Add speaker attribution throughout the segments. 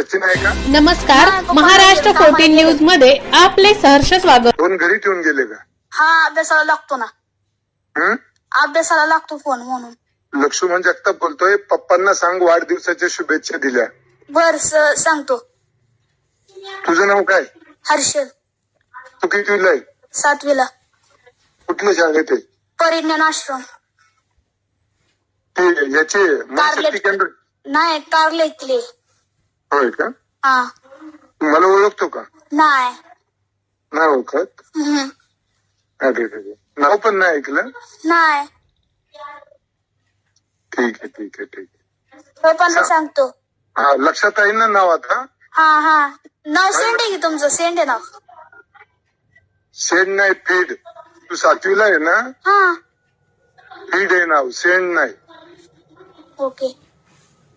Speaker 1: सचिन आहे का?
Speaker 2: नमस्कार, महाराष्ट्र 14 न्यूज मध्ये आपले सहर्ष स्वागत.
Speaker 1: फोन घरी ठेवून गेले का?
Speaker 3: हा, अभ्यासाला लागतो ना.
Speaker 1: हं?
Speaker 3: अभ्यासाला लागतो फोन म्हणून.
Speaker 1: लक्ष्मण जगताप बोलतोय. पप्पांना सांग वाढदिवसाच्या शुभेच्छा दिल्या.
Speaker 3: बर सांगतो.
Speaker 1: तुझं नाव काय?
Speaker 3: हर्षल.
Speaker 1: तू कितवीला आहे?
Speaker 3: 7वीला.
Speaker 1: कुठल्या शाळेत आहे?
Speaker 3: परिज्ञान आश्रम.
Speaker 1: ते याचे मनशक्ती केंद्र
Speaker 3: नाही, कारलेतले.
Speaker 1: होय का?
Speaker 3: हा.
Speaker 1: मला ओळखतो का?
Speaker 3: नाही.
Speaker 1: नाही ओळखत.
Speaker 3: हम्म.
Speaker 1: अरे रे, नाव पण नाही ऐकलं.
Speaker 3: नाही.
Speaker 1: ठीक आहे ठीक आहे ठीक आहे.
Speaker 3: पप्पांना सांगतो.
Speaker 1: हा, लक्षात आहे ना नाव आता?
Speaker 3: हा. नाव सेंड आहे की तुमचं? सेंड आहे नाव.
Speaker 1: सेंड नाही, फीड. तू 7वीला आहे ना?
Speaker 3: हा.
Speaker 1: फीड आहे नाव, सेंड नाही.
Speaker 3: ओके.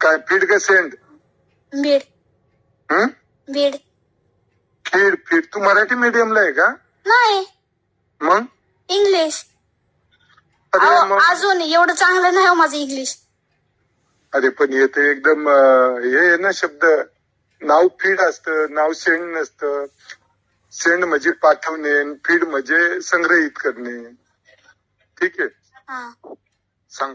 Speaker 1: काय फीड का सेंड?
Speaker 3: बीड.
Speaker 1: हं?
Speaker 3: बीड.
Speaker 1: फीड. तू मराठी मीडियमला आहे का?
Speaker 3: नाही,
Speaker 1: मग
Speaker 3: इंग्लिश.
Speaker 1: अरे मग
Speaker 3: अजून एवढं चांगलं नाही हो माझं इंग्लिश.
Speaker 1: अरे पण येते एकदम हे आहे ना शब्द. नाव फीड असतं, नाव सेंड नसतं. सेंड म्हणजे पाठवणे, फीड म्हणजे संग्रहित करणे. ठीक आहे,
Speaker 3: हा.
Speaker 1: सांग.